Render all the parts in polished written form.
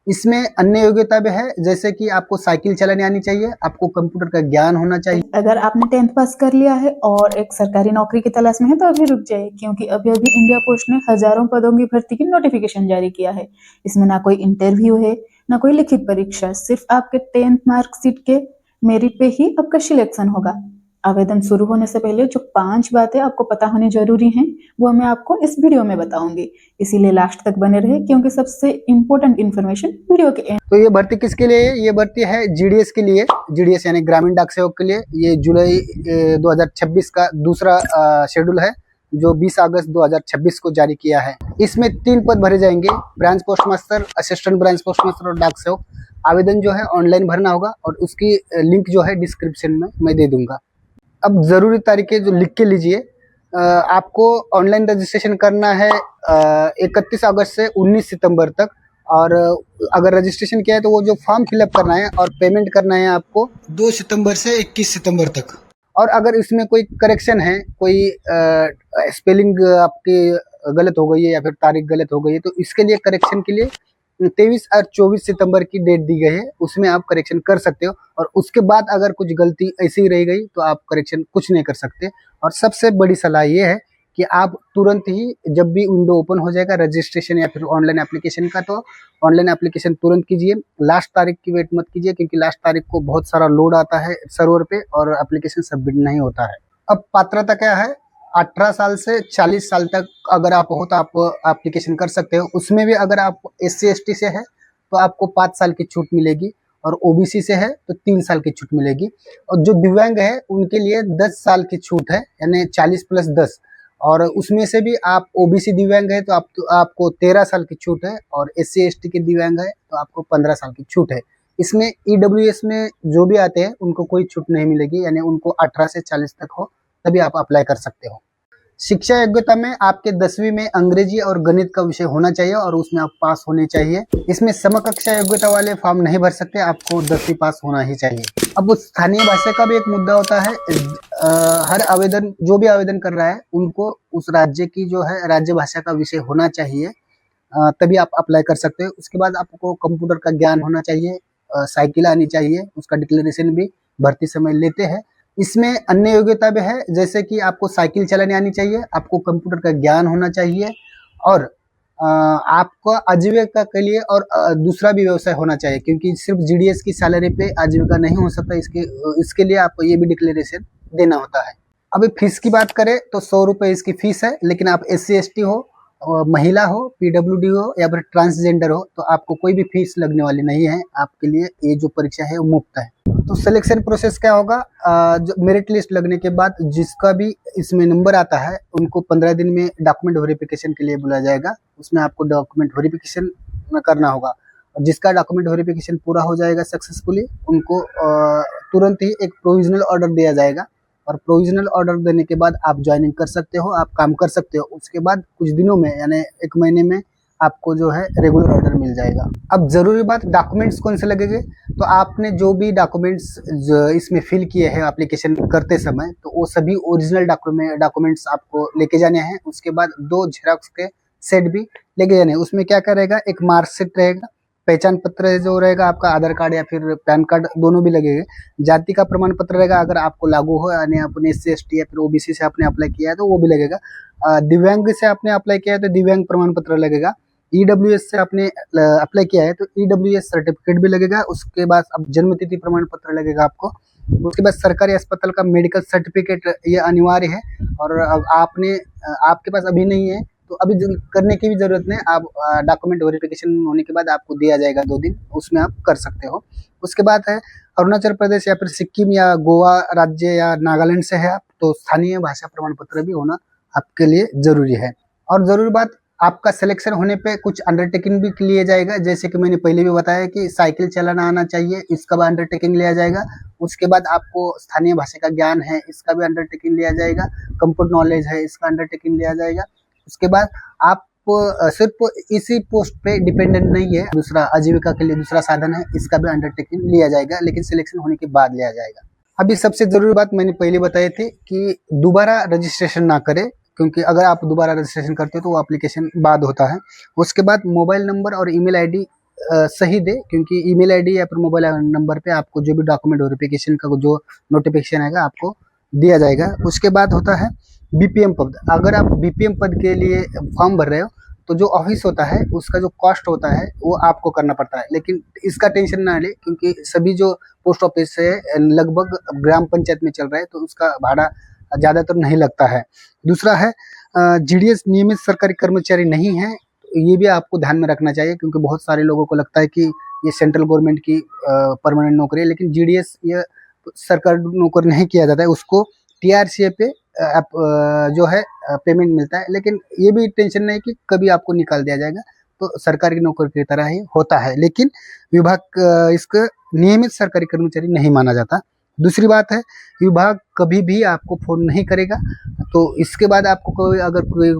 इसमें अन्य योग्यता भी है, जैसे कि आपको साइकिल चलाने आनी चाहिए, आपको कंप्यूटर का ज्ञान होना चाहिए। अगर आपने 10th पास कर लिया है और एक सरकारी नौकरी की तलाश में है तो अभी रुक जाइए, क्योंकि अभी अभी इंडिया पोस्ट ने हजारों पदों की भर्ती की नोटिफिकेशन जारी किया है। इसमें ना कोई इंटरव्यू है, ना कोई लिखित परीक्षा, सिर्फ आपके 10th मार्कशीट के मेरिट पे ही आपका सिलेक्शन होगा। आवेदन शुरू होने से पहले जो 5 बातें आपको पता होनी जरूरी हैं, वो मैं आपको इस वीडियो में बताऊंगी, इसीलिए लास्ट तक बने रहे, क्योंकि सबसे इम्पोर्टेंट इन्फॉर्मेशन वीडियो के एंड। तो ये भर्ती किसके लिए है? ये भर्ती है जीडीएस के लिए, जीडीएस यानी ग्रामीण डाक सेवक के लिए। ये जुलाई 2026 का दूसरा शेड्यूल है, जो 20 अगस्त 2026 को जारी किया है। इसमें 3 पद भरे जाएंगे, branch post master, assistant branch post master और डाक सेवक। आवेदन जो है ऑनलाइन भरना होगा और उसकी लिंक जो है डिस्क्रिप्शन में मैं दे दूंगा। अब जरूरी तारीखें जो लिख के लीजिए। आपको ऑनलाइन रजिस्ट्रेशन करना है 31 अगस्त से 19 सितंबर तक, और अगर रजिस्ट्रेशन किया है तो वो जो फॉर्म फिलअप करना है और पेमेंट करना है आपको 2 सितंबर से 21 सितंबर तक। और अगर इसमें कोई करेक्शन है, कोई स्पेलिंग आपकी गलत हो गई है या फिर तारीख गलत हो गई है, तो इसके लिए करेक्शन के लिए 23 और 24 सितंबर की डेट दी गई है, उसमें आप करेक्शन कर सकते हो। और उसके बाद अगर कुछ गलती ऐसी ही रह गई तो आप करेक्शन कुछ नहीं कर सकते। और सबसे बड़ी सलाह ये है कि आप तुरंत ही, जब भी विंडो ओपन हो जाएगा रजिस्ट्रेशन या फिर ऑनलाइन एप्लीकेशन का, तो ऑनलाइन एप्लीकेशन तुरंत कीजिए। लास्ट तारीख की वेट मत कीजिए, क्योंकि लास्ट तारीख को बहुत सारा लोड आता है सर्वर पे और एप्लीकेशन सबमिट नहीं होता है। अब पात्रता क्या है? 18 साल से 40 साल तक अगर आप हो तो आप एप्लीकेशन कर सकते हो। उसमें भी अगर आप SC/ST से है तो आपको 5 साल की छूट मिलेगी, और OBC से है तो 3 साल की छूट मिलेगी। और जो दिव्यांग है उनके लिए 10 साल की छूट है, यानी 40 + 10। और उसमें से भी आप OBC दिव्यांग है तो आपको 13 साल की छूट है, और SC/ST के दिव्यांग है तो आपको 15 साल की छूट है। इसमें EWS में जो भी आते हैं उनको कोई छूट नहीं मिलेगी, यानी उनको 18 से 40 तक हो तभी आप अप्लाई कर सकते हो। शिक्षा योग्यता में आपके 10वीं में अंग्रेजी और गणित का विषय होना चाहिए और उसमें आप पास होने चाहिए। इसमें समकक्षा योग्यता वाले फॉर्म नहीं भर सकते, आपको 10वीं पास होना ही चाहिए। अब स्थानीय भाषा का भी एक मुद्दा होता है। हर आवेदन, जो भी आवेदन कर रहा है उनको उस राज्य की जो है राज्य भाषा का विषय होना चाहिए, तभी आप अप्लाई कर सकते हो। उसके बाद आपको कंप्यूटर का ज्ञान होना चाहिए, साइकिल आनी चाहिए, उसका डिक्लेरेशन भी भर्ती समय लेते हैं। इसमें अन्य योग्यता भी है, जैसे कि आपको साइकिल चलाने आनी चाहिए, आपको कंप्यूटर का ज्ञान होना चाहिए, और आपको आजीविका के लिए और दूसरा भी व्यवसाय होना चाहिए, क्योंकि सिर्फ जीडीएस की सैलरी पे आजीविका नहीं हो सकता। इसके लिए आपको ये भी डिक्लेरेशन देना होता है। अभी फीस की बात करें तो 100 रुपये इसकी फीस है, लेकिन आप SC/ST हो, महिला हो, PWD हो या फिर ट्रांसजेंडर हो तो आपको कोई भी फीस लगने वाली नहीं है। आपके लिए ये जो परीक्षा है वो मुफ्त है। तो सिलेक्शन प्रोसेस क्या होगा? जो मेरिट लिस्ट लगने के बाद जिसका भी इसमें नंबर आता है उनको 15 दिन में डॉक्यूमेंट वेरिफिकेशन के लिए बुलाया जाएगा। उसमें आपको डॉक्यूमेंट वेरिफिकेशन करना होगा, और जिसका डॉक्यूमेंट वेरिफिकेशन पूरा हो जाएगा सक्सेसफुली, उनको तुरंत ही एक प्रोविजनल ऑर्डर दिया जाएगा, और प्रोविजनल ऑर्डर देने के बाद आप ज्वाइनिंग कर सकते हो, आप काम कर सकते हो। उसके बाद कुछ दिनों में, यानी 1 महीने में आपको जो है रेगुलर ऑर्डर मिल जाएगा। अब जरूरी बात, डॉक्यूमेंट्स कौन से लगेंगे? तो आपने जो भी डॉक्यूमेंट्स इसमें फिल किए हैं एप्लीकेशन करते समय, तो वो सभी ओरिजिनल डॉक्यूमेंट्स आपको लेके जाने हैं। उसके बाद 2 जेरॉक्स के सेट भी लेके जाने हैं। उसमें क्या क्या रहेगा? एक मार्कशीट रहेगा, पहचान पत्र जो रहेगा आपका, आधार कार्ड या फिर पैन कार्ड, दोनों भी लगेंगे। जाति का प्रमाण पत्र रहेगा अगर आपको लागू हो, यानी आपने SC/ST या फिर OBC से आपने अप्लाई किया है तो वो भी लगेगा। दिव्यांग से आपने अप्लाई किया है तो दिव्यांग प्रमाण पत्र लगेगा। EWS से आपने अप्लाई किया है तो EWS सर्टिफिकेट भी लगेगा। उसके बाद अब जन्म तिथि प्रमाण पत्र लगेगा आपको। उसके बाद सरकारी अस्पताल का मेडिकल सर्टिफिकेट ये अनिवार्य है, और अब आपके पास अभी नहीं है तो अभी करने की भी जरूरत नहीं। आप डॉक्यूमेंट वेरिफिकेशन होने के बाद आपको दिया जाएगा 2 दिन, उसमें आप कर सकते हो। उसके बाद है अरुणाचल प्रदेश या फिर सिक्किम या गोवा राज्य या नागालैंड से है आप, तो स्थानीय भाषा प्रमाण पत्र भी होना आपके लिए जरूरी है। और जरूरी बात, आपका सिलेक्शन होने पे कुछ अंडरटेकिंग भी लिए जाएगा, जैसे कि मैंने पहले भी बताया कि साइकिल चलाना आना चाहिए, इसका भी अंडरटेकिंग लिया जाएगा। उसके बाद आपको स्थानीय भाषा का ज्ञान है, इसका भी अंडरटेकिंग लिया जाएगा। कंप्यूटर नॉलेज है, इसका अंडरटेकिंग लिया जाएगा। उसके बाद आप सिर्फ इसी पोस्ट पे डिपेंडेंट नहीं है, दूसरा आजीविका के लिए दूसरा साधन है, इसका भी अंडरटेकिंग लिया जाएगा, लेकिन सिलेक्शन होने के बाद लिया जाएगा। अभी सबसे जरूरी बात मैंने पहले बताई थी कि दोबारा रजिस्ट्रेशन ना करें, क्योंकि अगर आप दोबारा रजिस्ट्रेशन करते हो तो वो एप्लीकेशन बाद होता है। उसके बाद मोबाइल नंबर और ईमेल आईडी सही दे, क्योंकि ईमेल आईडी या फिर मोबाइल नंबर पे आपको जो भी डॉक्यूमेंट वेरिफिकेशन का जो नोटिफिकेशन आएगा आपको दिया जाएगा। उसके बाद होता है बीपीएम पद। अगर आप बीपीएम पद के लिए फॉर्म भर रहे हो तो जो ऑफिस होता है उसका जो कॉस्ट होता है वो आपको करना पड़ता है, लेकिन इसका टेंशन ना ले, क्योंकि सभी जो पोस्ट ऑफिस है लगभग ग्राम पंचायत में चल रहा है, तो उसका भाड़ा ज़्यादातर नहीं लगता है। दूसरा है जीडीएस नियमित सरकारी कर्मचारी नहीं है, ये भी आपको ध्यान में रखना चाहिए, क्योंकि बहुत सारे लोगों को लगता है कि ये सेंट्रल गवर्नमेंट की परमानेंट नौकरी है, लेकिन जीडीएस ये सरकारी नौकरी नहीं किया जाता है, उसको टीआरसीए पे जो है पेमेंट मिलता है। लेकिन ये भी टेंशन नहीं कि कभी आपको निकाल दिया जाएगा, तो सरकारी की नौकरी की तरह ही होता है, लेकिन विभाग इसका नियमित सरकारी कर्मचारी नहीं माना जाता। दूसरी बात है, विभाग कभी भी आपको फोन नहीं करेगा, तो इसके बाद आपको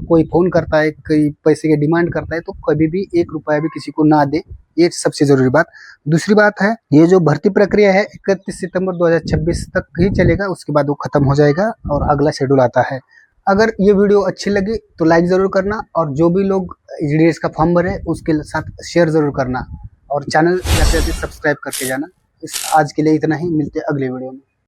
कोई फोन करता है, कोई पैसे की डिमांड करता है, तो कभी भी 1 रुपया भी किसी को ना दे, ये सबसे जरूरी बात। दूसरी बात है, ये जो भर्ती प्रक्रिया है 31 सितंबर 2026 तक ही चलेगा, उसके बाद वो खत्म हो जाएगा और अगला शेड्यूल आता है। अगर ये वीडियो अच्छी लगी तो लाइक ज़रूर करना, और जो भी लोग जीडीएस का फॉर्म भरे उसके साथ शेयर ज़रूर करना, और चैनल जाते जाते सब्सक्राइब करके जाना। आज के लिए इतना ही, मिलते हैं अगले वीडियो में।